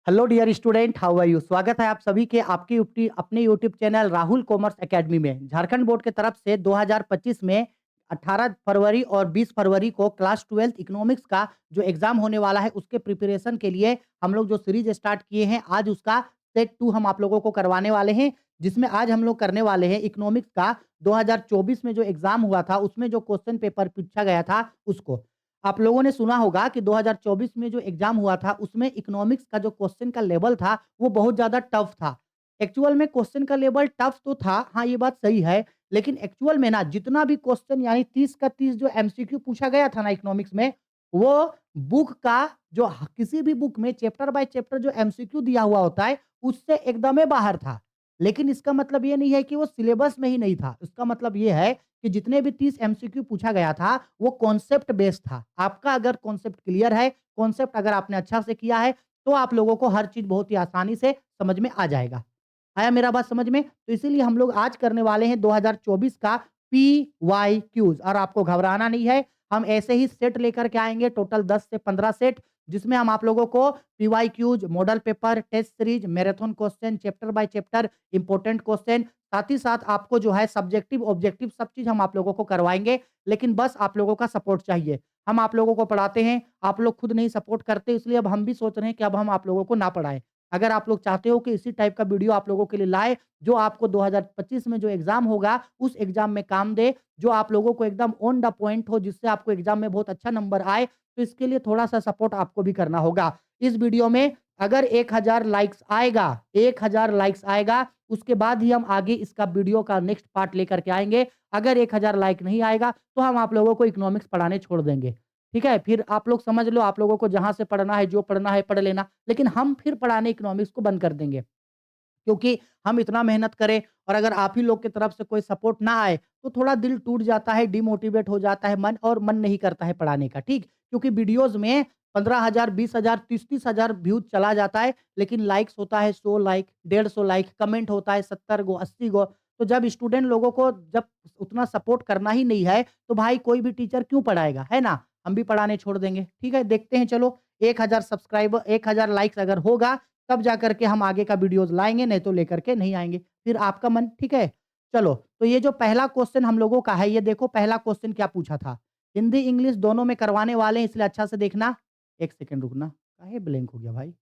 Hello dear student, how are you. स्वागत है आप सभी के आपके अपने YouTube channel Rahul commerce academy में। झारखंड बोर्ड की तरफ से 2025 में 18 फरवरी और 20 फरवरी को क्लास 12 इकोनॉमिक्स का जो एग्जाम होने वाला है उसके प्रिपरेशन के लिए हम लोग जो सीरीज स्टार्ट किए हैं, आज उसका सेट 2 हम आप लोगों को करवाने वाले हैं। जिसमें आज हम लोग करने वाले हैं इकोनॉमिक्स का 2024 में जो एग्जाम हुआ था उसमें जो क्वेश्चन पेपर पूछा गया था उसको। आप लोगों ने सुना होगा कि 2024 में जो एग्जाम हुआ था उसमें इकोनॉमिक्स का जो क्वेश्चन का लेवल था वो बहुत ज्यादा टफ था। एक्चुअल में क्वेश्चन का लेवल टफ तो था, हाँ ये बात सही है। लेकिन एक्चुअल में ना जितना भी क्वेश्चन यानी 30 का 30 जो एमसीक्यू पूछा गया था ना इकोनॉमिक्स में, वो बुक का जो किसी भी बुक में चैप्टर बाय चैप्टर जो एमसीक्यू दिया हुआ होता है उससे एकदम ही बाहर था। लेकिन इसका मतलब ये नहीं है कि वो सिलेबस में ही नहीं था। इसका मतलब ये है कि जितने भी 30 एमसीक्यू पूछा गया था वो कॉन्सेप्ट बेस्ड था। आपका अगर कॉन्सेप्ट क्लियर है, कॉन्सेप्ट अगर आपने अच्छा से किया है, तो आप लोगों को हर चीज बहुत ही आसानी से समझ में आ जाएगा। आया मेरा बात समझ में? तो इसीलिए हम लोग आज करने वाले हैं 2024 का पीवाईक्यूज, और आपको घबराना नहीं है। हम ऐसे ही सेट लेकर के आएंगे, टोटल 10 से 15 सेट, जिसमें हम आप लोगों को PYQs, model paper, test series, marathon question, chapter by chapter, important question, साथ ही साथ आपको जो है सब्जेक्टिव ऑब्जेक्टिव सब चीज हम आप लोगों को करवाएंगे। लेकिन बस आप लोगों का सपोर्ट चाहिए। हम आप लोगों को पढ़ाते हैं, आप लोग खुद नहीं सपोर्ट करते, इसलिए अब हम भी सोच रहे हैं कि अब हम आप लोगों को ना पढ़ाएं। अगर आप लोग चाहते हो कि इसी टाइप का वीडियो आप लोगों के लिए लाए जो आपको 2025 में जो एग्जाम होगा उस एग्जाम में काम दे, जो आप लोगों को एकदम ऑन द पॉइंट हो, जिससे आपको एग्जाम में बहुत अच्छा नंबर आए, तो इसके लिए थोड़ा सा सपोर्ट आपको भी करना होगा। इस वीडियो में अगर 1000 लाइक्स आएगा, 1000 लाइक्स आएगा, उसके बाद ही हम आगे इसका वीडियो का नेक्स्ट पार्ट लेकर के आएंगे। अगर 1000 लाइक नहीं आएगा तो हम आप लोगों को इकोनॉमिक्स पढ़ाने छोड़ देंगे। ठीक है, फिर आप लोग समझ लो, आप लोगों को जहां से पढ़ना है, जो पढ़ना है पढ़ लेना, लेकिन हम फिर पढ़ाने इकोनॉमिक्स को बंद कर देंगे। क्योंकि हम इतना मेहनत करें और अगर आप ही लोग की तरफ से कोई सपोर्ट ना आए तो थोड़ा दिल टूट जाता है, डिमोटिवेट हो जाता है मन, और मन नहीं करता है पढ़ाने का। ठीक, क्योंकि वीडियोस में 15,000, 20,000, 30,000 व्यूज चला जाता है, लेकिन लाइक्स होता है 100 लाइक, 150 लाइक, कमेंट होता है 70 गो, 80 गो। तो जब स्टूडेंट लोगों को जब उतना सपोर्ट करना ही नहीं है तो भाई कोई भी टीचर क्यों पढ़ाएगा, है ना। हम भी पढ़ाने छोड़ देंगे। ठीक है, देखते हैं, चलो 1000 सब्सक्राइबर, 1000 लाइक्स अगर होगा तब जाकर के हम आगे का वीडियोस लाएंगे, नहीं तो लेकर के नहीं आएंगे, फिर आपका मन। ठीक है, चलो तो ये जो पहला क्वेश्चन हम लोगों का है, ये देखो पहला क्वेश्चन क्या पूछा था। हिंदी इंग्लिश दोनों में करवाने वाले हैं, इसलिए अच्छा से देखना। एक सेकंड रुकना, काहे ब्लैंक हो गया भाई।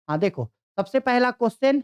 हाँ देखो, सबसे पहला क्वेश्चन,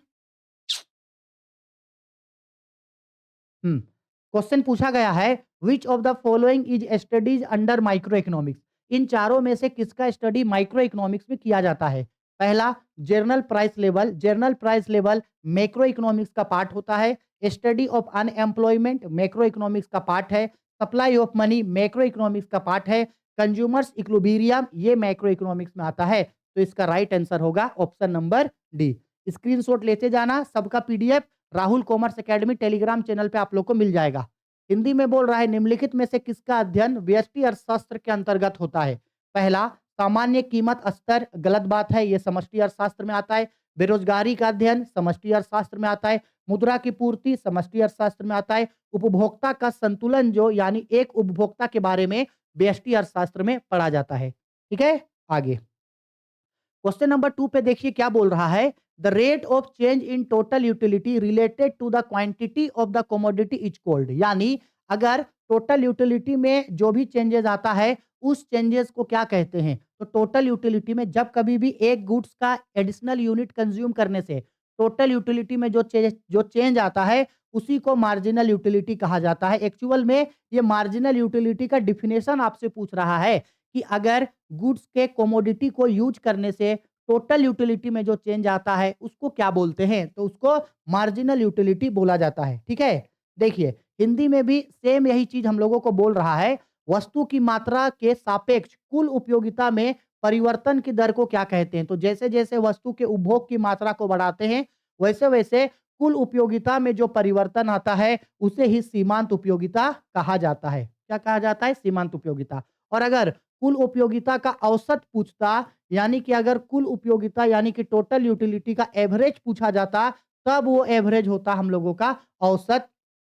क्वेश्चन पूछा गया है, which of the following is studies under micro economics. इन चारों में से किसका स्टडी माइक्रो इकोनॉमिक्स में किया जाता है। पहला, journal price level. Journal price level macro economics का पार्ट होता है। Study of unemployment macro economics का पार्ट है। Supply of money macro economics का पार्ट है। कंज्यूमर्स इक्विलिब्रियम ये मैक्रो इकोनॉमिक्स में आता है। तो इसका राइट आंसर होगा ऑप्शन नंबर डी। स्क्रीनशॉट लेते जाना, सबका PDF Rahul commerce academy Telegram channel पे आप लोग को मिल जाएगा। हिंदी में बोल रहा है, निम्नलिखित में से किसका अध्ययन व्यष्टि अर्थशास्त्र के अंतर्गत होता है। पहला, सामान्य कीमत स्तर, गलत बात है, यह समष्टि अर्थशास्त्र में आता है। बेरोजगारी का अध्ययन समष्टि अर्थशास्त्र में आता है। मुद्रा की पूर्ति समष्टि अर्थशास्त्र में आता है। उपभोक्ता का संतुलन जो यानी एक उपभोक्ता के बारे में व्यष्टि अर्थशास्त्र में पढ़ा जाता है। ठीक है, आगे क्वेश्चन नंबर 2 पे देखिए क्या बोल रहा है। The rate of change in total utility related to the quantity of the commodity is called. यानी अगर टोटल यूटिलिटी में जो भी चेंजेस आता है उस चेंजेस को क्या कहते हैं। तो टोटल यूटिलिटी में जब कभी भी एक गुड्स का एडिशनल यूनिट कंज्यूम करने से टोटल यूटिलिटी में जो चेंज आता है उसी को मार्जिनल यूटिलिटी कहा जाता है। एक्चुअल में ये मार्जिनल यूटिलिटी का डिफिनेशन आपसे पूछ रहा है कि अगर गुड्स के कोमोडिटी को यूज करने से टोटल यूटिलिटी में जो चेंज आता है उसको क्या बोलते हैं, तो उसको मार्जिनल यूटिलिटी बोला जाता है। ठीक है, देखिए हिंदी में भी सेम यही चीज हम लोगों को बोल रहा है। वस्तु की मात्रा के सापेक्ष कुल उपयोगिता में परिवर्तन की दर को क्या कहते हैं। तो जैसे जैसे वस्तु के उपभोग की मात्रा को बढ़ाते हैं वैसे वैसे कुल उपयोगिता में जो परिवर्तन आता है उसे ही सीमांत उपयोगिता कहा जाता है। क्या कहा जाता है? सीमांत उपयोगिता। और अगर कुल उपयोगिता का औसत पूछता, यानी कि अगर कुल उपयोगिता यानी कि टोटल यूटिलिटी का एवरेज पूछा जाता, तब वो एवरेज होता हम लोगों का औसत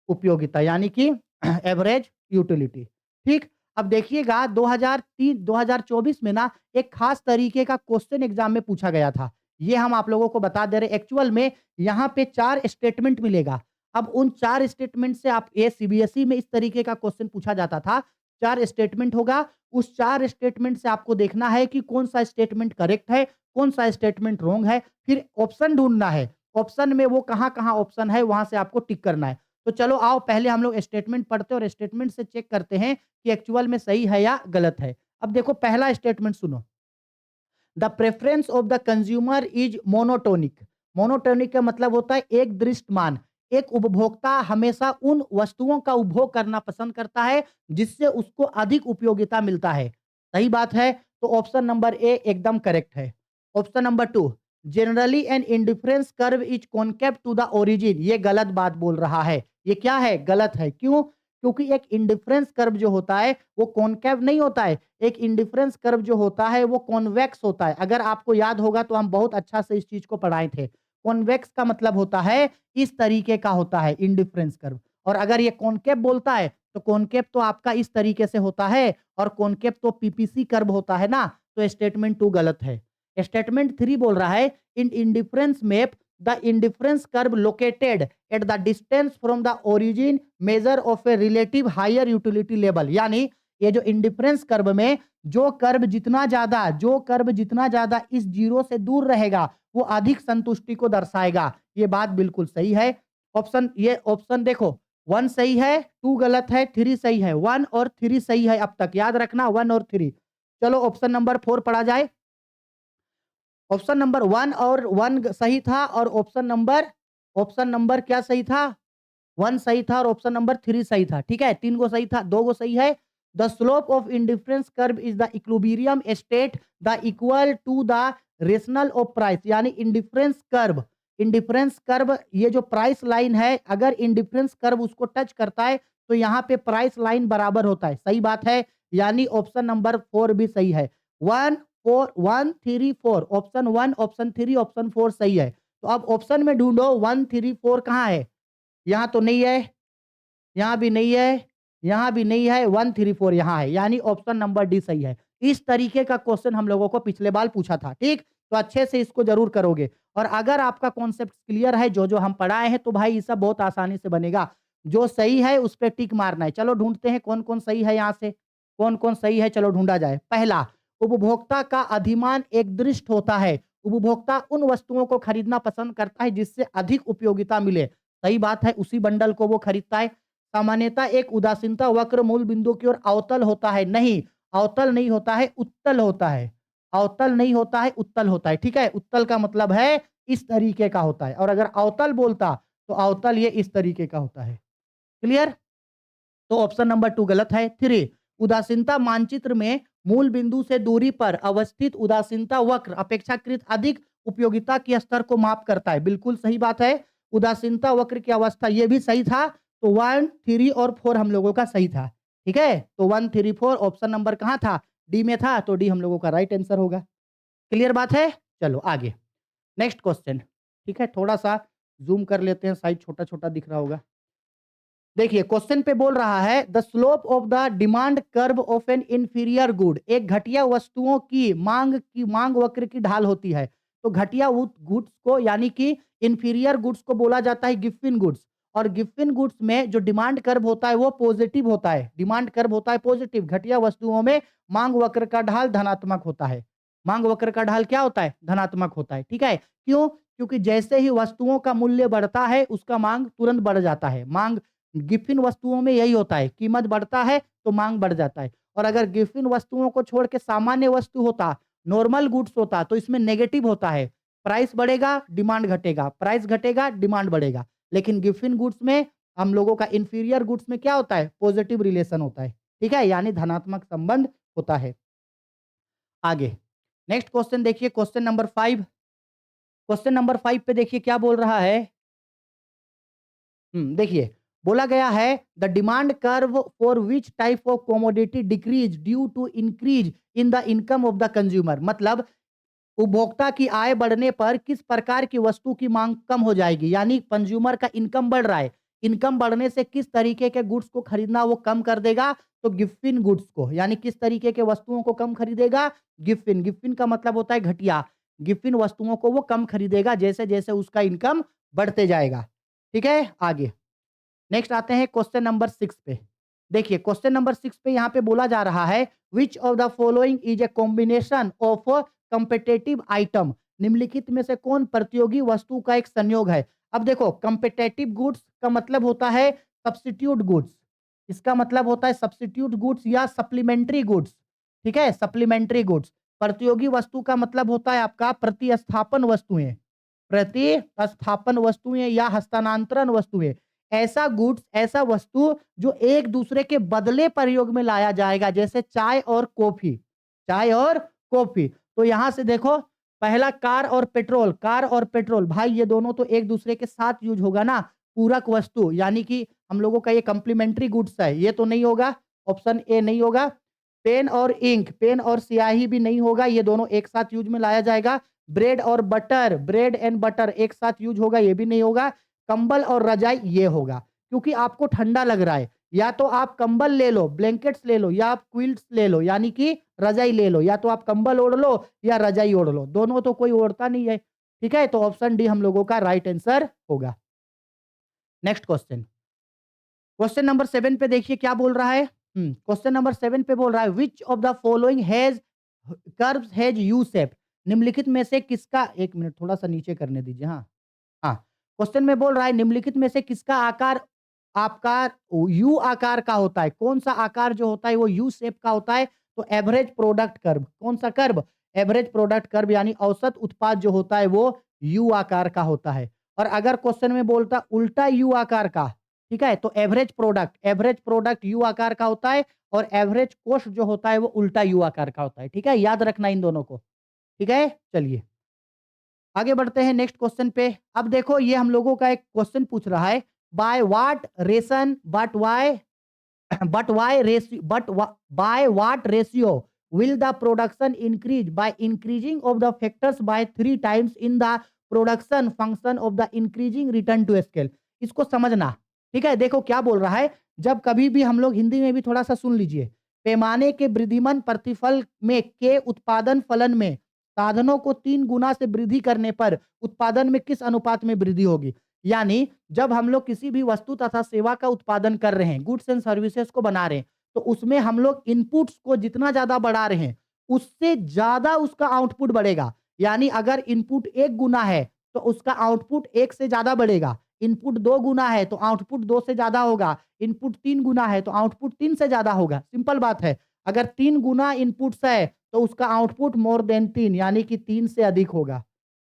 उपयोगिता, यानी कि एवरेज यूटिलिटी। ठीक, अब देखिएगा 2024 में ना एक खास तरीके का क्वेश्चन एग्जाम में पूछा गया था। ये हम आप लोगों को बता दे रहे हैं। एक्चुअल में यहाँ पे 4 स्टेटमेंट मिलेगा। अब उन 4 स्टेटमेंट से आप ये सीबीएसई में इस तरीके का क्वेश्चन पूछा जाता था। 4 स्टेटमेंट होगा, उस 4 स्टेटमेंट से आपको देखना है कि कौन-सा स्टेटमेंट करेक्ट है, कौन-सा स्टेटमेंट रॉन्ग है, फिर ऑप्शन ढूँढना है। ऑप्शन में वो कहाँ-कहाँ ऑप्शन है, वहाँ से आपको टिक करना है। तो चलो आओ पहले हम लोग स्टेटमेंट पढ़ते हैं और स्टेटमेंट से चेक करते हैं कि एक्चुअल में सही है या गलत है। अब देखो पहला स्टेटमेंट सुनो। The preference of the consumer is monotonic. Monotonic का मतलब होता है एक दृष्टमान। एक उपभोक्ता हमेशा उन वस्तुओं का उपभोग करना पसंद करता है जिससे उसको अधिक उपयोगिता मिलता है। सही बात है। तो ऑप्शन नंबर ए एकदम करेक्ट है। Option number two, generally an indifference curve is concave to the origin. ये गलत बात बोल रहा है। ये क्या है? गलत है। क्यों? क्योंकि एक इंडिफरेंस कर्व जो होता है वो कॉन्केव नहीं होता है। एक इंडिफरेंस कर्व जो होता है वो कॉन्वेक्स होता है। अगर आपको याद होगा तो हम बहुत अच्छा से इस चीज को पढ़ाए थे। कॉन्वेक्स का मतलब होता है इस तरीके का होता है इंडिफरेंस कर्व। और अगर ये कॉन्केव बोलता है तो कॉन्केव तो आपका इस तरीके से होता है और कॉन्केव तो पीपीसी कर्व होता है ना। तो स्टेटमेंट 2 गलत है। स्टेटमेंट 3 बोल रहा है in indifference map the indifference curve located at the distance from the origin measure of a relative higher utility level. यानी ये जो इंडिफरेंस कर्व में जो कर्व जितना ज्यादा इस जीरो से दूर रहेगा वो अधिक संतुष्टि को दर्शाएगा। ये बात बिल्कुल सही है। ऑप्शन देखो, 1 सही है, 2 गलत है, 3 सही है। 1 और 3 सही है अब तक, याद रखना 1 और 3। चलो ऑप्शन नंबर 4 पढ़ा जाए। ऑप्शन नंबर 1 और 1 सही था और ऑप्शन नंबर क्या सही था? 1 सही था और ऑप्शन नंबर 3 सही था। ठीक है, 3 गो सही था, 2 गो सही है। The slope of indifference curve is the equilibrium state the equal to the rational of price. यानी इंडिफरेंस कर्व ये जो प्राइस लाइन है, अगर इंडिफरेंस कर्व उसको टच करता है तो यहाँ पे प्राइस लाइन बराबर होता है। सही बात है। यानी ऑप्शन नंबर 4 भी सही है। 1 4 1 3 4, ऑप्शन 1 ऑप्शन 3 ऑप्शन 4 सही है। तो अब ऑप्शन में ढूंढो 1 3 4 कहाँ है? यहाँ तो नहीं है, यहाँ भी नहीं है, यहाँ भी नहीं है, 1 3 4 यहाँ है। यानी ऑप्शन नंबर डी सही है। इस तरीके का क्वेश्चन हम लोगों को पिछले बार पूछा था। ठीक, तो अच्छे से इसको जरूर करोगे। और अगर आपका कॉन्सेप्ट क्लियर है जो जो हम पढ़ाए हैं तो भाई ये सब बहुत आसानी से बनेगा। जो सही है उस पर टिक मारना है। चलो ढूंढते हैं कौन कौन सही है। यहाँ से कौन कौन सही है चलो ढूंढा जाए। पहला, उपभोक्ता का अधिमान एक दृष्ट होता है। उपभोक्ता उन वस्तुओं को खरीदना पसंद करता है जिससे अधिक उपयोगिता मिले। सही बात है, उसी बंडल को वो खरीदता है। सामान्यतः एक उदासीनता वक्र मूल बिंदु की ओर अवतल होता है। नहीं, अवतल नहीं होता है, उत्तल होता है। अवतल नहीं होता है, उत्तल होता है। ठीक है, उत्तल का मतलब है इस तरीके का होता है और अगर अवतल बोलता तो अवतल ये इस तरीके का होता है। क्लियर? तो ऑप्शन नंबर 2 गलत है। 3, उदासीनता मानचित्र में मूल बिंदु से दूरी पर अवस्थित उदासीनता वक्र अपेक्षाकृत अधिक उपयोगिता के स्तर को माप करता है। बिल्कुल सही बात है। उदासीनता वक्र की अवस्था ये भी सही था। तो 1 3 और 4 हम लोगों का सही था। ठीक है, तो 1 3 4 ऑप्शन नंबर कहाँ था? डी में था, तो डी हम लोगों का राइट आंसर होगा। क्लियर बात है? चलो आगे, नेक्स्ट क्वेश्चन। ठीक है, थोड़ा सा जूम कर लेते हैं, साइज छोटा छोटा दिख रहा होगा। देखिए क्वेश्चन पे बोल रहा है the slope of the demand curve of N inferior good. एक घटिया वस्तुओं की मांग वक्र की ढाल होती है। तो घटिया गुड्स को यानी कि इंफीरियर गुड्स को बोला जाता है गिफ्टिन गुड्स। और गिफ्टिन गुड्स में जो डिमांड कर्व होता है वो पॉजिटिव होता है। डिमांड कर्व होता है पॉजिटिव। घटिया वस्तुओं में मांग वक्र का ढाल धनात्मक होता है। मांग वक्र का ढाल क्या होता है? धनात्मक होता है। ठीक है, क्यों? क्योंकि जैसे ही वस्तुओं का मूल्य बढ़ता है उसका मांग तुरंत बढ़ जाता है। मांग गिफ्टिन वस्तुओं में यही होता है, कीमत बढ़ता है तो मांग बढ़ जाता है। और अगर गिफ्टिन वस्तुओं को छोड़ के सामान्य वस्तु होता, नॉर्मल गुड्स होता, तो इसमें नेगेटिव होता है। प्राइस बढ़ेगा, डिमांड घटेगा, प्राइस घटेगा, डिमांड बढ़ेगा। लेकिन गिफ्टिन गुड्स में हम लोगों का इंफीरियर गुड्स में क्या होता है? पॉजिटिव रिलेशन होता है। ठीक है, यानी धनात्मक संबंध होता है। आगे नेक्स्ट क्वेश्चन देखिए, क्वेश्चन नंबर 5। क्वेश्चन नंबर 5 पे देखिए क्या बोल रहा है। देखिए बोला गया है the demand curve for which type of commodity decrease due to increase in the income of the consumer. मतलब उपभोक्ता की आय बढ़ने पर किस प्रकार की वस्तु की मांग कम हो जाएगी। यानी कंज्यूमर का इनकम बढ़ रहा है, इनकम बढ़ने से किस तरीके के गुड्स को खरीदना वो कम कर देगा। तो गिफ्टिन गुड्स को, यानी किस तरीके के वस्तुओं को कम खरीदेगा? गिफ्टिन। गिफ्टिन का मतलब होता है घटिया। गिफ्ट इन वस्तुओं को वो कम खरीदेगा जैसे-जैसे उसका इनकम बढ़ते जाएगा। ठीक है? आगे। नेक्स्ट आते हैं क्वेश्चन नंबर 6 पे। देखिए क्वेश्चन नंबर 6 पे यहाँ पे बोला जा रहा है which of the following is a combination of competitive item. निम्नलिखित में से कौन प्रतियोगी वस्तु का एक संयोग है? अब देखो कॉम्पिटिटिव गुड्स का मतलब होता है सब्स्टिट्यूट गुड्स। इसका मतलब होता है सब्स्टिट्यूट गुड्स या सप्लीमेंट्री गुड्स। ठीक है? Supplementary goods. प्रतियोगी वस्तु का मतलब होता है आपका प्रतिस्थापन वस्तुएं। प्रतिस्थापन वस्तुएं या हस्तांतरण वस्तुएं। ऐसा गुड्स, ऐसा वस्तु जो एक दूसरे के बदले प्रयोग में लाया जाएगा, जैसे चाय और कॉफी। चाय और कॉफी। तो यहां से देखो पहला कार और पेट्रोल, कार और पेट्रोल भाई ये दोनों तो एक दूसरे के साथ यूज होगा ना, पूरक वस्तु यानी कि हम लोगों का ये कॉम्प्लीमेंट्री गुड्स है, ये तो नहीं होगा, ऑप्शन ए नहीं होगा। पेन और इंक, पेन और स्याही भी नहीं होगा, ये दोनों एक साथ यूज में लाया जाएगा। ब्रेड और बटर, ब्रेड एंड बटर एक साथ यूज होगा, ये भी नहीं होगा। कंबल और रजाई ये होगा, क्योंकि आपको ठंडा लग रहा है, या तो आप कंबल ले लो, ब्लैंकेट्स ले लो, या आप क्विल्ट्स ले लो, यानी कि रजाई ले लो, या तो आप कंबल ओढ़ लो या रजाई ओढ़ लो, दोनों तो कोई ओढ़ता नहीं है। ठीक है? तो ऑप्शन डी हम लोगों का राइट आंसर होगा। नेक्स्ट क्वेश्चन, क्वेश्चन नंबर 7 पे देखिए क्या बोल रहा है। क्वेश्चन नंबर 7 पे बोल रहा है which of the following has curves has U shape. निम्नलिखित में से किसका, एक मिनट थोड़ा सा नीचे करने दीजिए। हाँ हाँ, क्वेश्चन में बोल रहा है निम्नलिखित में से किसका आकार आपका यू आकार का होता है। कौन सा आकार जो होता है वो यू शेप का होता है? तो एवरेज प्रोडक्ट कर्व। कौन सा कर्व? एवरेज प्रोडक्ट कर्व, यानी औसत उत्पाद जो होता है वो यू आकार का होता है। और अगर क्वेश्चन में बोलता उल्टा यू आकार का, ठीक है, तो एवरेज प्रोडक्ट यू आकार का होता है और एवरेज कॉस्ट जो होता है वो उल्टा यू आकार का होता है। ठीक है? याद रखना इन दोनों को। ठीक है? चलिए आगे बढ़ते हैं नेक्स्ट क्वेश्चन पे। अब देखो ये हम लोगों का एक क्वेश्चन पूछ रहा है by what ration but by what ratio will the production increase? By increasing of the factors by 3 times in the production function of the increasing return to scale। इसको समझना। ठीक है? देखो क्या बोल रहा है, जब कभी भी हम लोग हिंदी में भी थोड़ा सा सुन लीजिए, पैमाने के वृद्धिमान प्रतिफल में के उत्पादन फलन में साधनों को 3 गुना से वृद्धि करने पर उत्पादन में किस अनुपात में वृद्धि होगी? यानी जब हम लोग किसी भी वस्तु तथा सेवा का उत्पादन कर रहे हैं, गुड्स एंड सर्विसेज को बना रहे हैं, तो उसमें हम लोग इनपुट्स को जितना ज्यादा बढ़ा रहे हैं, उससे ज्यादा उसका आउटपुट बढ़ेगा। यानी अगर इनपुट 1 गुना है तो उसका आउटपुट 1 से ज्यादा बढ़ेगा। इनपुट 2 गुना है तो आउटपुट 2 से ज्यादा होगा। इनपुट 3 गुना है तो आउटपुट 3 से ज्यादा होगा। सिंपल बात है। अगर 3 गुना इनपुट्स है तो उसका आउटपुट मोर देन 3 यानी कि 3 से अधिक होगा।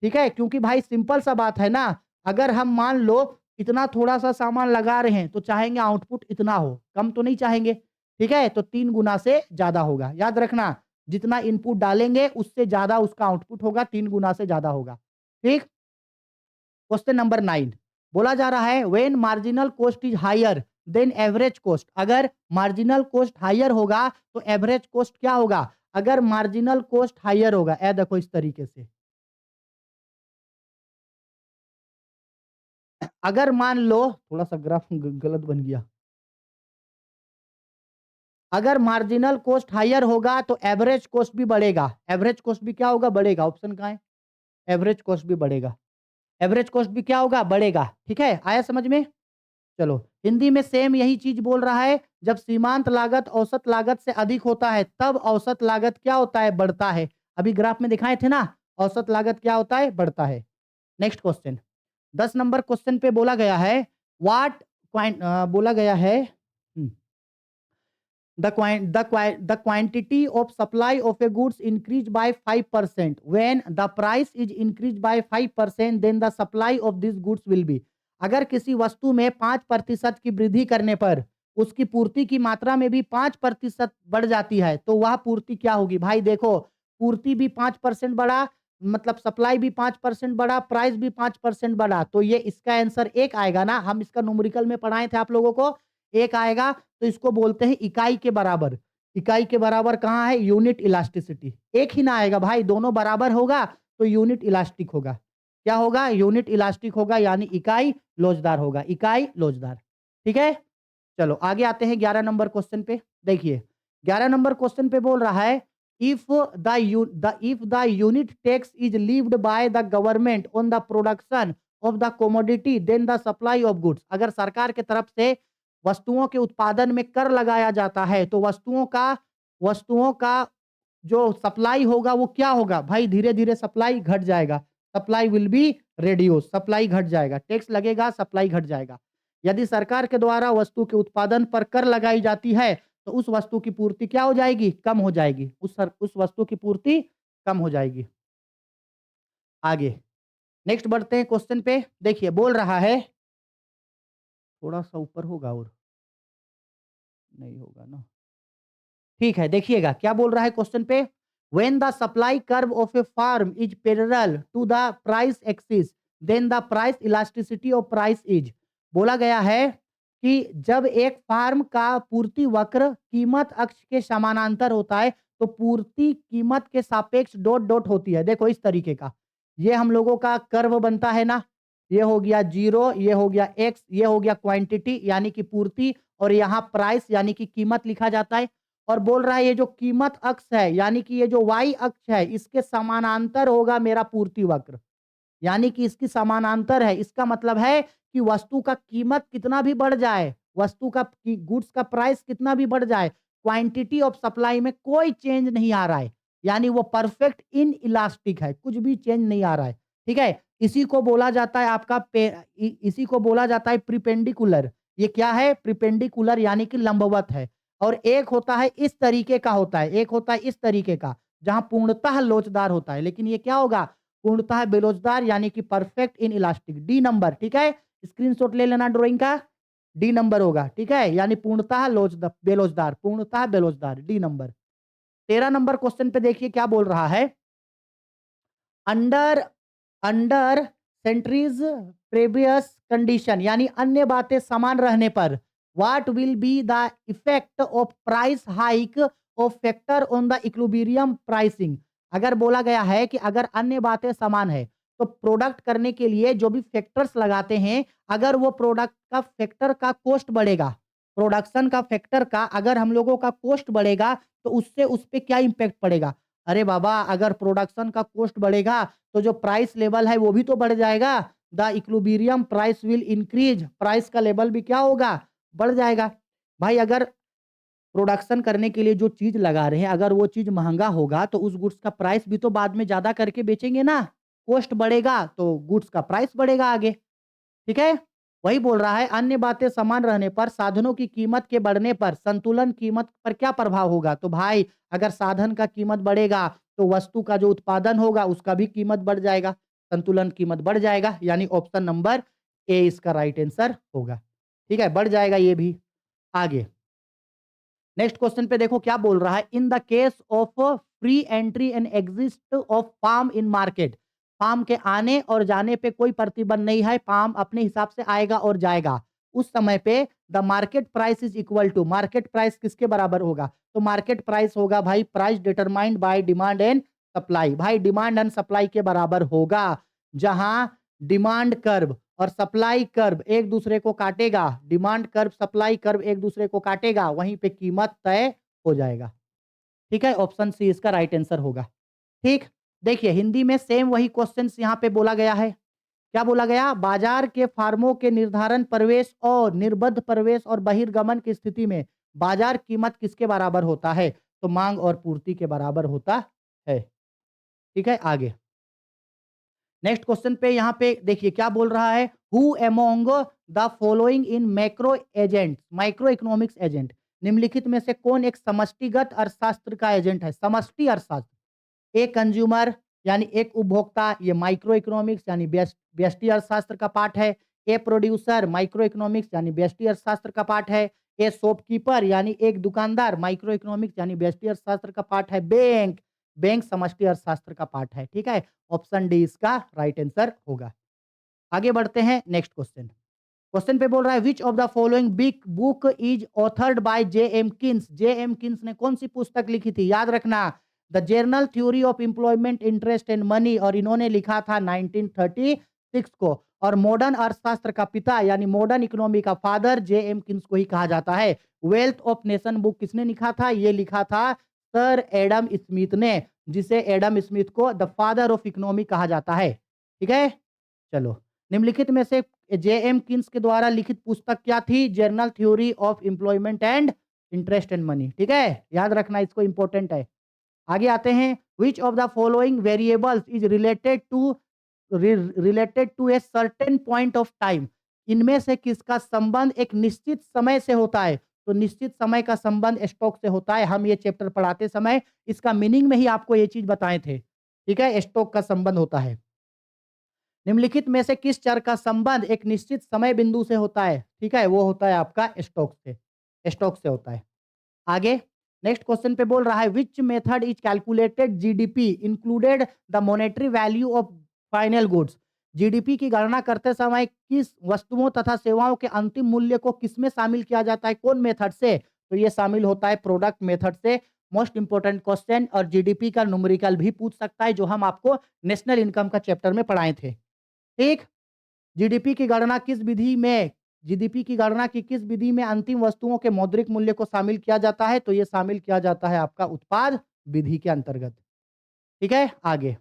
ठीक है? क्योंकि भाई सिंपल सा बात है ना, अगर हम मान लो इतना थोड़ा-सा सामान लगा रहे हैं, तो चाहेंगे आउटपुट इतना हो, कम तो नहीं चाहेंगे। ठीक है? तो 3 गुना से ज़्यादा होगा। याद रखना, जितना इनपुट डालेंगे उससे ज़्यादा उसका आउटपुट होगा, 3 गुना से ज़्यादा होगा। ठीक? क्वेश्चन नंबर 9 बोला जा रहा है when marginal cost is higher than average cost. अगर मार्जिनल कॉस्ट हायर होगा तो एवरेज कॉस्ट क्या होगा? अगर मार्जिनल कॉस्ट हायर होगा, ए देखो इस तरीके से, अगर मान लो थोड़ा-सा ग्राफ गलत बन गया। अगर मार्जिनल कॉस्ट हायर होगा तो एवरेज कॉस्ट भी बढ़ेगा। एवरेज कॉस्ट भी क्या होगा? बढ़ेगा। ऑप्शन कहाँ है? एवरेज कॉस्ट भी बढ़ेगा। एवरेज कॉस्ट भी क्या होगा? बढ़ेगा। ठीक है? आया समझ में? चलो, हिंदी में सेम यही चीज़ बोल रहा है, जब सीमांत लागत औसत लागत से अधिक होता है, तब औसत लागत क्या होता है? बढ़ता है। अभी ग्राफ में दिखाए थे ना, औसत लागत क्या होता है? बढ़ता है। नेक्स्ट क्वेश्चन, 10 नंबर क्वेश्चन पे बोला गया है व्हाट बोला गया है the quantity of supply of a goods increased by 5%। when the price is increased by 5% then the supply of these goods will be। अगर किसी वस्तु में 5% की वृद्धि करने पर उसकी पूर्ति की मात्रा में भी 5% बढ़ जाती है तो वह पूर्ति क्या होगी? भाई देखो, पूर्ति भी 5% बढ़ा, मतलब सप्लाई भी 5% बढ़ा, प्राइस भी 5% बढ़ा, तो ये इसका आंसर एक आएगा ना। हम इसका न्यूमेरिकल में पढ़ाए थे आप लोगों को, एक आएगा। तो इसको बोलते हैं इकाई के बराबर। इकाई के बराबर कहाँ है? Unit elasticity. एक ही ना आएगा भाई, दोनों बराबर होगा तो यूनिट इलास्टिक होगा। क्या होगा? यूनिट इलास्टिक होगा, यानी इकाई लोचदार होगा। इकाई लोचदार। ठीक है? चलो आगे आते हैं 11 नंबर क्वेश्चन पे। देखिए 11 नंबर क्वेश्चन पे बोल रहा है if the unit tax is levied by the government on the production of the commodity, then the supply of goods. अगर सरकार के तरफ से वस्तुओं के उत्पादन में कर लगाया जाता है तो वस्तुओं का जो सप्लाई होगा वो क्या होगा भाई, धीरे धीरे सप्लाई घट जाएगा, supply will be reduce, supply घट जाएगा, टैक्स लगेगा, सप्लाई घट जाएगा। यदि सरकार के द्वारा वस्तु के उत्पादन पर कर लगाई जाती है तो उस वस्तु की पूर्ति क्या हो जाएगी, कम हो जाएगी, उस वस्तु की पूर्ति कम हो जाएगी। आगे नेक्स्ट बढ़ते हैं क्वेश्चन पे। देखिए बोल रहा है, थोड़ा सा ऊपर होगा और नहीं होगा ना, ठीक है, देखिएगा क्या बोल रहा है क्वेश्चन पे। When the supply curve of a firm is parallel to the price axis, then the price elasticity of price is. बोला गया है कि जब एक फार्म का पूर्ति वक्र कीमत अक्ष के समानांतर होता है तो पूर्ति कीमत के सापेक्ष डॉट डॉट होती है। देखो इस तरीके का ये हम लोगों का कर्व बनता है ना, ये हो गया जीरो, ये हो गया एक्स, ये हो गया क्वांटिटी यानी कि पूर्ति, और यहाँ प्राइस यानी कि कीमत लिखा जाता है। और बोल रहा है ये जो कीमत अक्ष है यानी कि ये जो वाई अक्ष है इसके समानांतर होगा मेरा पूर्ति वक्र, यानी कि इसकी समानांतर है। इसका मतलब है कि वस्तु का कीमत कितना भी बढ़ जाए, वस्तु का गुड्स का प्राइस कितना भी बढ़ जाए, क्वांटिटी ऑफ सप्लाई में कोई चेंज नहीं आ रहा है, यानी वो परफेक्ट इन इलास्टिक है, कुछ भी चेंज नहीं आ रहा है। ठीक है, इसी को बोला जाता है इसी को बोला जाता है प्रिपेंडिकुलर। ये क्या है, प्रिपेंडिकुलर यानी कि लंबवत है। और एक होता है इस तरीके का होता है, एक होता है इस तरीके का जहां पूर्णतः लोचदार होता है, लेकिन ये क्या होगा, पूर्णतः बेलोचदार यानी कि perfect in elastic. D number, ठीक है, स्क्रीनशॉट ले लेना ड्राइंग का, डी नंबर होगा, ठीक है, यानी पूर्णतः बेलोचदार, पूर्णतः बेलोचदार, डी नंबर। 13 नंबर क्वेश्चन पे देखिए क्या बोल रहा है। Under under centres previous condition, यानी अन्य बातें समान रहने पर what will be the effect of price hike of factor on the equilibrium pricing. अगर बोला गया है कि अगर अन्य बातें समान है तो प्रोडक्ट करने के लिए जो भी फैक्टर्स लगाते हैं, अगर वो प्रोडक्ट का फैक्टर का कॉस्ट बढ़ेगा, प्रोडक्शन का फैक्टर का अगर हम लोगों का कॉस्ट बढ़ेगा तो उससे उस पे क्या इंपैक्ट पड़ेगा। अरे बाबा, अगर प्रोडक्शन का कॉस्ट बढ़ेगा तो जो प्राइस लेवल है वो भी तो बढ़ जाएगा। The equilibrium price will increase, price का लेवल भी क्या होगा, बढ़ जाएगा। भाई अगर प्रोडक्शन करने के लिए जो चीज लगा रहे हैं अगर वो चीज महंगा होगा तो उस गुड्स का प्राइस भी तो बाद में ज्यादा करके बेचेंगे ना, कॉस्ट बढ़ेगा तो गुड्स का प्राइस बढ़ेगा आगे। ठीक है, वही बोल रहा है अन्य बातें समान रहने पर साधनों की कीमत के बढ़ने पर संतुलन कीमत पर क्या प्रभाव होगा। तो भाई अगर साधन का कीमत बढ़ेगा तो वस्तु का जो उत्पादन होगा उसका भी कीमत बढ़ जाएगा, संतुलन कीमत बढ़ जाएगा, यानी ऑप्शन नंबर ए इसका राइट आंसर होगा। ठीक है, बढ़ जाएगा ये भी। आगे नेक्स्ट क्वेश्चन पे देखो क्या बोल रहा है। In the case of free entry and exist of palm in market, palm के आने और जाने पे कोई प्रतिबंध नहीं है, पाम अपने हिसाब से आएगा और जाएगा। उस समय पे the market price is equal to, market price किसके बराबर होगा, तो मार्केट प्राइस होगा भाई price determined by demand and supply. भाई डिमांड एंड सप्लाई के बराबर होगा, जहां डिमांड कर्व और सप्लाई कर्व एक दूसरे को काटेगा, डिमांड कर्व सप्लाई कर्व एक दूसरे को काटेगा, वहीं पे कीमत तय हो जाएगा। ठीक है, ऑप्शन सी इसका राइट आंसर होगा। ठीक, देखिए हिंदी में सेम वही क्वेश्चंस यहाँ पे बोला गया है। क्या बोला गया, बाजार के फार्मों के निर्धारण प्रवेश और निर्बद्ध प्रवेश और बहिर्गमन की स्थिति में बाजार कीमत किसके बराबर होता है, तो मांग और पूर्ति के बराबर होता है। ठीक है, आगे नेक्स्ट क्वेश्चन पे यहाँ पे देखिए क्या बोल रहा है। Who among the following in macro agent, micro economics agent, निम्नलिखित में से कौन एक समष्टिगत अर्थशास्त्र का एजेंट है, समष्टि अर्थशास्त्र। एक कंज्यूमर यानी एक उपभोक्ता, ये माइक्रो इकोनॉमिक्स यानी व्यष्टि अर्थशास्त्र का पार्ट है। ए प्रोड्यूसर, माइक्रो इकोनॉमिक्स यानी व्यष्टि अर्थशास्त्र का पार्ट है। ए शॉपकीपर यानी एक दुकानदार, माइक्रो इकोनॉमिक्स यानी व्यष्टि अर्थशास्त्र का पार्ट है। बैंक, बैंक समष्टि अर्थशास्त्र का पार्ट है। ठीक है, ऑप्शन डी इसका राइट आंसर होगा। आगे बढ़ते हैं नेक्स्ट क्वेश्चन। क्वेश्चन पे बोल रहा है which of the following big book is authored by J M Keynes. J M Keynes ने कौन सी पुस्तक लिखी थी, याद रखना, the general theory of employment interest and money, और इन्होंने लिखा था 1936 को। और मॉडर्न अर्थशास्त्र का पिता यानी मॉडर्न इकोनॉमी का फादर जे एम किन्स को ही कहा जाता है। वेल्थ ऑफ नेशन बुक किसने लिखा था, ये लिखा था सर एडम स्मिथ ने, जिसे एडम स्मिथ को द फादर ऑफ इकोनॉमी कहा जाता है। ठीक है, चलो निम्नलिखित में से जे एम किन्स के द्वारा लिखित पुस्तक क्या थी? Journal theory of employment and interest and money. ठीक है, याद रखना, इसको इंपॉर्टेंट है। आगे आते हैं, which of the following variables is related to a certain point of time. इनमें से किसका संबंध एक निश्चित समय से होता है? तो निश्चित समय का संबंध स्टॉक से होता है। हम ये चैप्टर पढ़ाते समय इसका मीनिंग में ही आपको ये चीज बताए थे। ठीक है, स्टॉक का संबंध होता है। निम्नलिखित में से किस चर का संबंध एक निश्चित समय बिंदु से होता है? ठीक है, वो होता है आपका स्टॉक से होता है। आगे नेक्स्ट क्वेश्चन पे बोल रहा है, which method is calculated GDP included the monetary value of final goods. GDP की गणना करते समय किस वस्तुओं तथा सेवाओं के अंतिम मूल्य को किसमें शामिल किया जाता है? कौन मेथड से? तो ये शामिल होता है प्रोडक्ट मेथड से। मोस्ट इंपोर्टेंट क्वेश्चन, और जीडीपी का न्यूमेरिकल भी पूछ सकता है, जो हम आपको नेशनल इनकम का चैप्टर में पढ़ाए थे। ठीक, जीडीपी की गणना किस विधि में जीडीपी की गणना की किस विधि में अंतिम वस्तुओं के मौद्रिक मूल्य को शामिल किया जाता है? तो ये शामिल किया जाता है आपका उत्पाद विधि के अंतर्गत। ठीक है, आगे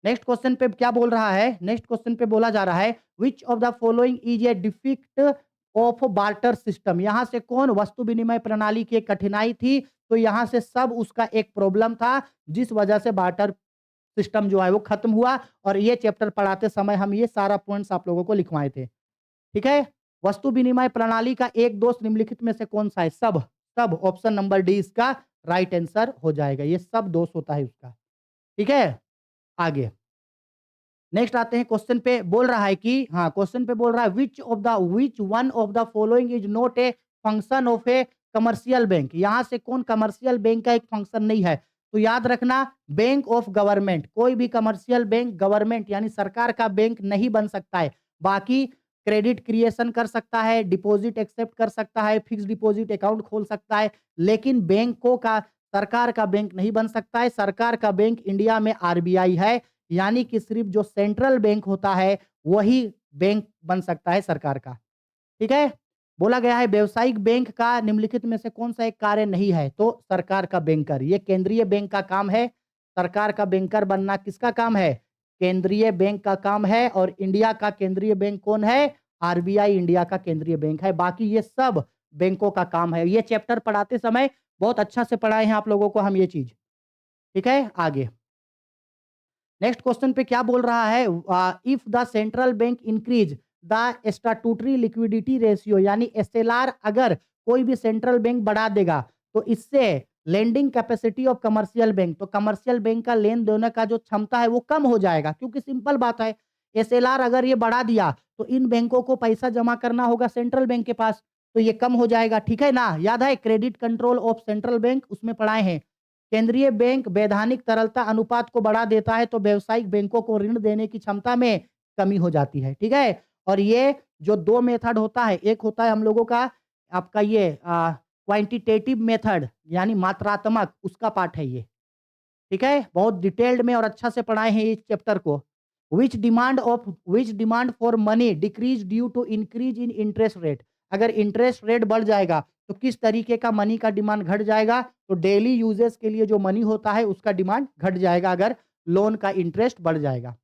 नेक्स्ट क्वेश्चन पे क्या बोल रहा है? नेक्स्ट क्वेश्चन पे बोला जा रहा है, which of the following is a deficit of barter system. यहां से कौन वस्तु विनिमय प्रणाली की एक कठिनाई थी? तो यहां से सब उसका एक प्रॉब्लम था, जिस वजह से बार्टर सिस्टम जो है वो खत्म हुआ। और ये चैप्टर पढ़ाते समय हम ये सारा पॉइंट्स आप लोगों को लिखवाए थे। ठीक है, वस्तु विनिमय प्रणाली का एक दोष निम्नलिखित में से कौन सा है? सब। सब ऑप्शन नंबर डी इसका राइट आंसर हो जाएगा। ये सब दोष होता है उसका। ठीक है, आगे नेक्स्ट आते हैं क्वेश्चन पे। बोल रहा है कि हाँ, क्वेश्चन पे बोल रहा है, which one of the following is not a function of A commercial bank. यहां से कौन कमर्शियल बैंक का एक फंक्शन नहीं है? तो याद रखना, बैंक ऑफ गवर्नमेंट। कोई भी कमर्शियल बैंक गवर्नमेंट यानी सरकार का बैंक नहीं बन सकता है। बाकी क्रेडिट क्रिएशन कर सकता है, डिपॉजिट एक्सेप्ट कर सकता है, फिक्स डिपॉजिट अकाउंट खोल सकता है, लेकिन बैंकों का सरकार का बैंक नहीं बन सकता है। सरकार का बैंक इंडिया में आरबीआई है, यानी कि सिर्फ जो सेंट्रल बैंक होता है वही बैंक बन सकता है सरकार का। ठीक है, बोला गया है व्यावसायिक बैंक का निम्नलिखित में से कौन सा एक कार्य नहीं है? तो सरकार का बैंकर। ये केंद्रीय बैंक का काम है। सरकार का बैंकर बनना किसका काम है? केंद्रीय बैंक का काम है। और इंडिया का केंद्रीय बैंक कौन है? आरबीआई इंडिया का केंद्रीय बैंक है। बाकी ये सब बैंकों का काम है। ये चैप्टर पढ़ाते समय बहुत अच्छा से पढ़ाए हैं आप लोगों को हम ये चीज। ठीक है, आगे नेक्स्ट क्वेश्चन पे क्या बोल रहा है? If the central bank increase the statutory liquidity ratio, यानी एसएलआर अगर कोई भी सेंट्रल बैंक बढ़ा देगा तो इससे lending capacity of commercial bank, तो कमर्शियल बैंक का लेन देने का जो क्षमता है वो कम हो जाएगा। क्योंकि सिंपल बात है, एसएलआर अगर ये बढ़ा दिया तो इन बैंकों को पैसा जमा करना होगा सेंट्रल बैंक के पास, तो ये कम हो जाएगा। ठीक है ना, याद है credit control of central bank, उसमें पढ़ाए हैं। केंद्रीय बैंक वैधानिक तरलता अनुपात को बढ़ा देता है तो व्यावसायिक बैंकों को ऋण देने की क्षमता में कमी हो जाती है। ठीक है, और ये जो दो मेथड होता है, एक होता है हम लोगों का आपका ये क्वांटिटेटिव मेथड यानी मात्रात्मक, उसका पार्ट है ये। ठीक है, बहुत डिटेल्ड में और अच्छा से पढ़ाए हैं इस चैप्टर को। Which demand for money decreases due to increase in interest rate. अगर इंटरेस्ट रेट बढ़ जाएगा तो किस तरीके का मनी का डिमांड घट जाएगा? तो डेली यूजेस के लिए जो मनी होता है उसका डिमांड घट जाएगा अगर लोन का इंटरेस्ट बढ़ जाएगा।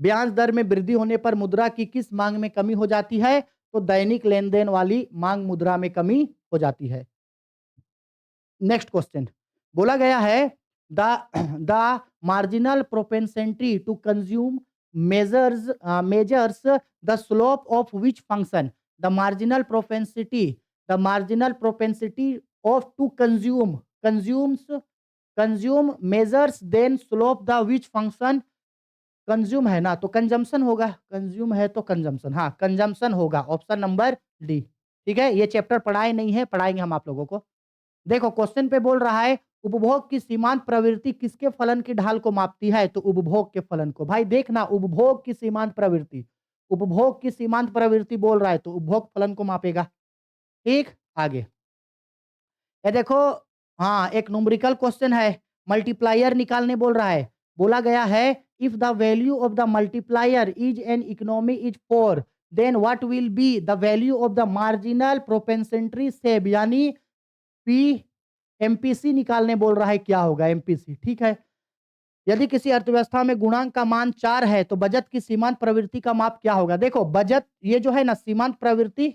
ब्याज दर में वृद्धि होने पर मुद्रा की किस मांग में कमी हो जाती है? तो दैनिक लेन देन वाली मांग मुद्रा में कमी हो जाती है। नेक्स्ट क्वेश्चन बोला गया है, the the marginal propensity to consume measures the slope of which function. The marginal propensity of to consume measures then slope the which function. Consume है ना, तो कंजम्पशन होगा। कंज्यूम है तो कंजम्पशन, हाँ कंजम्पशन होगा, ऑप्शन नंबर डी। ठीक है, ये चैप्टर पढ़ाए नहीं है, पढ़ाएंगे हम आप लोगों को। देखो क्वेश्चन पे बोल रहा है, उपभोग की सीमांत प्रवृत्ति किसके फलन की ढाल को मापती है? तो उपभोग के फलन को। भाई देखना, उपभोग की सीमांत प्रवृत्ति, उपभोग की सीमांत प्रवृत्ति बोल रहा है तो उपभोग फलन को मापेगा। ठीक, आगे ये देखो, हाँ एक न्यूमेरिकल क्वेश्चन है, मल्टीप्लायर निकालने बोल रहा है। बोला गया है, if the value of the multiplier is an economy is 4 then what will be the value of the marginal propensity save, यानी पी एमपीसी निकालने बोल रहा है, क्या होगा एमपीसी? ठीक है। यदि किसी अर्थव्यवस्था में गुणांक का मान 4 है, तो बचत की सीमांत प्रवृत्ति का माप क्या होगा? देखो बचत ये जो है ना सीमांत प्रवृत्ति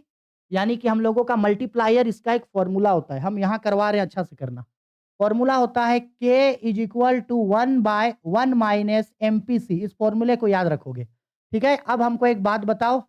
यानी कि हम लोगों का मल्टीप्लायर इसका एक फ़ॉर्मूला होता है। हम यहाँ करवा रहे हैं, अच्छा से करना। फ़ॉर्मूला होता है K is equal to 1/1 minus MPC. इस फ़ॉर्मूले को याद रखोगे। ठीक है? अब हमको एक बात बताओ,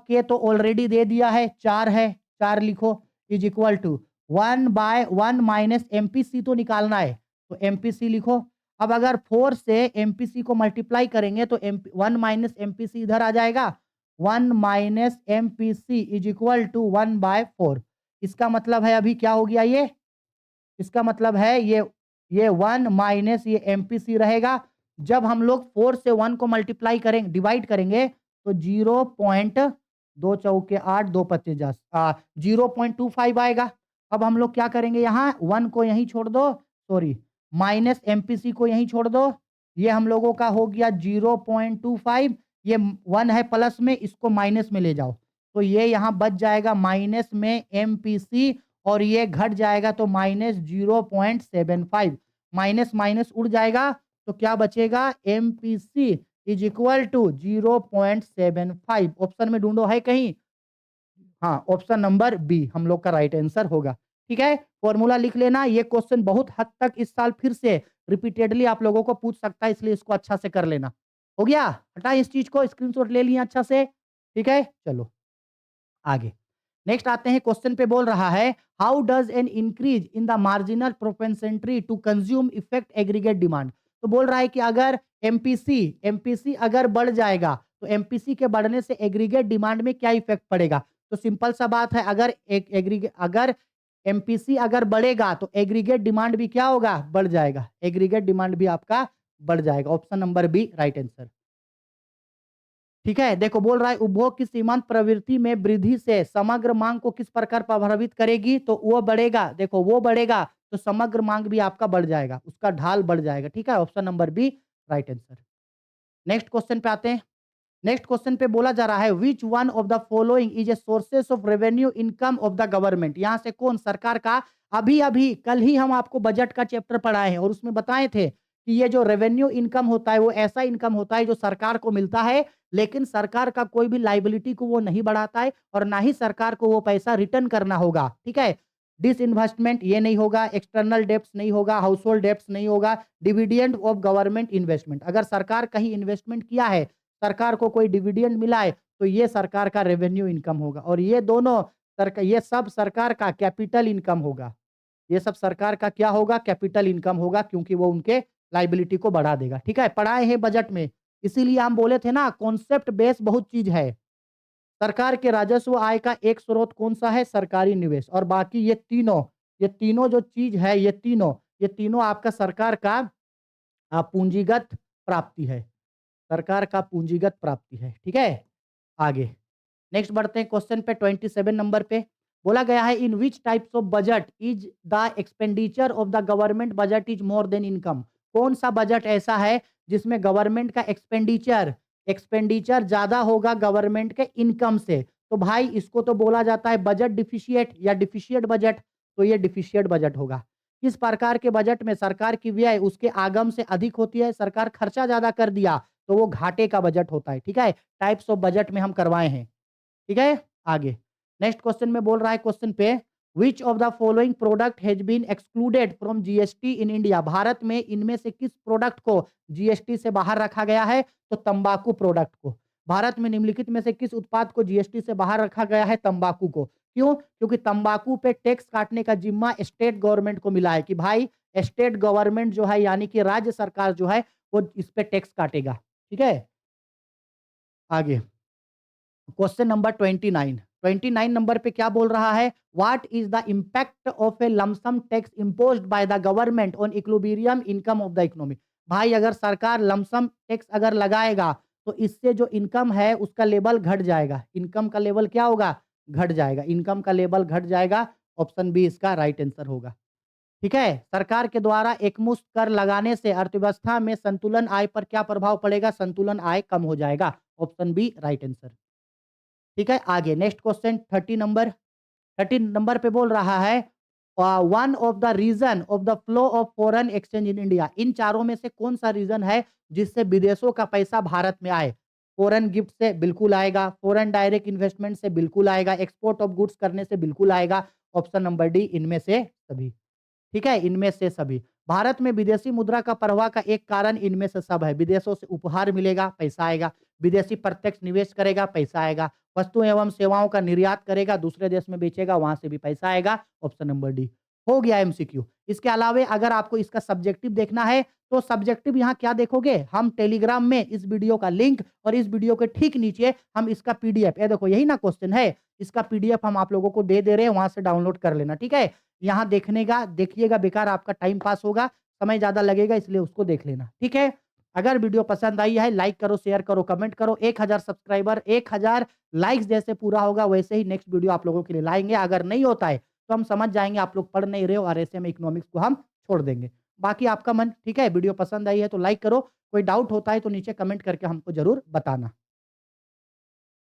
K तो ऑलरेडी दे दिया है, 4 है, 4 लिखो is equal to 1/1 minus MPC तो निकालना है, तो एमपीसी लिखो। अब अगर 4 से एमपीसी को मल्टीप्लाई करेंगे तो 1 माइनस एमपीसी इधर आ जाएगा। 1 minus MPC is equal to 1/4। इसका मतलब है अभी क्या हो गया ये? इसका मतलब है ये 1 माइनस ये एमपीसी रहेगा। जब हम लोग 4 से 1 को मल्टीप्लाई करेंगे डिवाइड करेंगे तो 0.2 चौके 8 2 पच्चीस 0.25 आएगा। अब हम लोग क्या करेंगे यहाँ 1 को यहीं छोड़ दो, सॉरी माइनस एमपीसी को यहीं छोड़ दो। ये हम लोगों का हो गया 0.25। ये 1 है प्लस में, इसको माइनस में ले जाओ तो ये यहाँ बच जाएगा माइनस में एमपीसी और ये घट जाएगा तो माइनस 0.75। माइनस माइनस उड़ जाएगा तो क्या बचेगा? MPC is equal to 0.75। Option में ढूंढो है कहीं? हाँ, ऑप्शन नंबर बी हम लोग का राइट आंसर होगा। ठीक है, फॉर्मूला लिख लेना। ये क्वेश्चन बहुत हद तक इस साल फिर से रिपीटेडली आप लोगों को पूछ सकता है, इसलिए इसको अच्छा से कर लेना। हो गया? हटा इस चीज को, स्क्रीनशॉट ले लिया अच्छा से। ठीक है, चलो आगे। नेक्स्ट आते हैं, क्वेश्चन पे बोल रहा है how does an increase in the marginal propensity to consume effect aggregate demand. तो बोल रहा है कि अगर एमपीसी अगर बढ़ जाएगा तो एमपीसी के बढ़ने से एग्रीगेट डिमांड में क्या इफेक्ट पड़ेगा? तो सिंपल सा बात है, अगर एमपीसी अगर बढ़ेगा तो एग्रीगेट डिमांड भी क्या होगा? बढ़ जाएगा। एग्रीगेट डिमांड भी आपका बढ़ जाएगा। Option number B right answer. ठीक है, देखो बोल रहा है उपभोग की सीमांत प्रवृत्ति में वृद्धि से समग्र मांग को किस प्रकार प्रभावित करेगी? तो वो बढ़ेगा। देखो वो बढ़ेगा तो समग्र मांग भी आपका बढ़ जाएगा, उसका ढाल बढ़ जाएगा। ठीक है, option number B right answer. Next question पे आते हैं। नेक्स्ट क्वेश्चन पे बोला जा रहा है which one of the following is a sources of revenue income of the government. यहां से कौन सरकार का? अभी अभी कल ही हम आपको बजट का चैप्टर पढ़ाए हैं और उसमें बताए थे कि ये जो रेवेन्यू इनकम होता है वो ऐसा इनकम होता है जो सरकार को मिलता है, लेकिन सरकार का कोई भी लाइबिलिटी को वो नहीं बढ़ाता है और ना ही सरकार को वो पैसा रिटर्न करना होगा। ठीक है, डिसइन्वेस्टमेंट ये नहीं होगा, एक्सटर्नल डेब्ट्स नहीं होगा, हाउस होल्ड डेब्ट्स नहीं होगा, डिविडेंड ऑफ गवर्नमेंट इन्वेस्टमेंट। अगर सरकार कहीं इन्वेस्टमेंट किया है, सरकार को कोई डिविडेंड मिला है तो ये सरकार का रेवेन्यू इनकम होगा और ये दोनों ये सब सरकार का कैपिटल इनकम होगा। ये सब सरकार का क्या होगा? कैपिटल इनकम होगा, क्योंकि वो उनके लाइबिलिटी को बढ़ा देगा। ठीक है, पढ़ाए हैं बजट में, इसीलिए हम बोले थे ना कॉन्सेप्ट बेस बहुत चीज है। सरकार के राजस्व आय का एक स्रोत कौन सा है? सरकारी निवेश। और बाकी ये तीनों जो चीज है, ये तीनों आपका सरकार का पूंजीगत प्राप्ति है। सरकार का पूंजीगत प्राप्ति है। ठीक है, आगे नेक्स्ट बढ़ते हैं क्वेश्चन पे 27 नंबर पे। बोला गया है in which types of budget is the expenditure of the government budget is more than income. कौन सा बजट ऐसा है जिसमें गवर्नमेंट का एक्सपेंडिचर एक्सपेंडिचर ज्यादा होगा गवर्नमेंट के इनकम से? तो भाई इसको तो बोला जाता है बजट डिफिशिएट या डिफिशिएट बजट। तो ये डिफिशिएट बजट होगा। किस प्रकार के बजट में सरकार की व्यय उसके आगम से अधिक होती है? सरकार खर्चा ज्यादा कर दिया तो वो घाटे का बजट होता है। ठीक है, टाइप्स ऑफ बजट में हम करवाए हैं। ठीक है, आगे नेक्स्ट क्वेश्चन में बोल रहा है क्वेश्चन पे which of the following product has been excluded from GST in India. Bharat में इनमें से किस प्रोडक्ट को जीएसटी से बाहर रखा गया है? तो तंबाकू प्रोडक्ट को। भारत में निम्नलिखित में से किस उत्पाद को जीएसटी से बाहर रखा गया है? तंबाकू को। क्यों? क्योंकि तंबाकू पे टैक्स काटने का जिम्मा स्टेट गवर्नमेंट को मिला है कि भाई स्टेट गवर्नमेंट जो है यानी कि राज्य सरकार जो है वो इस पे टैक्स काटेगा। ठीक है, आगे क्वेश्चन नंबर 29 नंबर पे क्या बोल रहा है? What is the impact of A lump sum tax imposed by the government on equilibrium income of the economy. भाई अगर सरकार लमसम टैक्स अगर लगाएगा तो इससे जो इनकम है उसका लेवल घट जाएगा। इनकम का लेवल क्या होगा? घट जाएगा। इनकम का लेवल घट जाएगा। ऑप्शन बी इसका राइट आंसर होगा। ठीक है, सरकार के द्वारा एकमुश्त कर लगाने से अर्थव्यवस्था में संतुलन आय पर क्या प्रभाव पड़ेगा? संतुलन आय कम हो जाएगा। Option B right answer. ठीक है, आगे नेक्स्ट क्वेश्चन 30 नंबर पे बोल रहा है one of the reason of the flow of foreign exchange in India, इन चारों में से कौन सा रीजन है जिससे विदेशों का पैसा भारत में आए? फॉरेन गिफ्ट से बिल्कुल आएगा, फॉरेन डायरेक्ट इन्वेस्टमेंट से बिल्कुल आएगा, एक्सपोर्ट ऑफ गुड्स करने से बिल्कुल आएगा। ऑप्शन नंबर डी, इनमें से सभी। ठीक है, इनमें से सभी। भारत में विदेशी मुद्रा का प्रवाह का एक कारण इनमें से सब है। विदेशों से उपहार मिलेगा, पैसा आएगा। विदेशी प्रत्यक्ष निवेश करेगा, पैसा आएगा। वस्तु एवं सेवाओं का निर्यात करेगा, दूसरे देश में बेचेगा, वहां से भी पैसा आएगा। ऑप्शन नंबर डी हो गया एमसीक्यू। इसके अलावा अगर आपको इसका सब्जेक्टिव देखना है तो सब्जेक्टिव यहाँ क्या देखोगे, हम टेलीग्राम में इस वीडियो का लिंक और इस वीडियो के ठीक नीचे हम इसका पीडीएफ, ये देखो यही ना क्वेश्चन है, इसका पीडीएफ हम आप लोगों को दे रहे हैं, वहां से डाउनलोड कर लेना। ठीक है, यहाँ देखने का देखिएगा, बेकार आपका टाइम पास होगा, समय ज़्यादा लगेगा, इसलिए उसको देख लेना। ठीक है, अगर वीडियो पसंद आई है लाइक करो, शेयर करो, कमेंट करो। 1000 सब्सक्राइबर 1000 लाइक्स जैसे पूरा होगा वैसे ही नेक्स्ट वीडियो आप लोगों के लिए लाएंगे। अगर नहीं होता है तो हम समझ जाएंगे आप लोग पढ़ नहीं रहे हो और ऐसे में इकोनॉमिक्स को हम छोड़ देंगे। बाकी आपका मन। ठीक है, वीडियो पसंद आई है तो लाइक करो, कोई डाउट होता है तो नीचे कमेंट करके हमको जरूर बताना।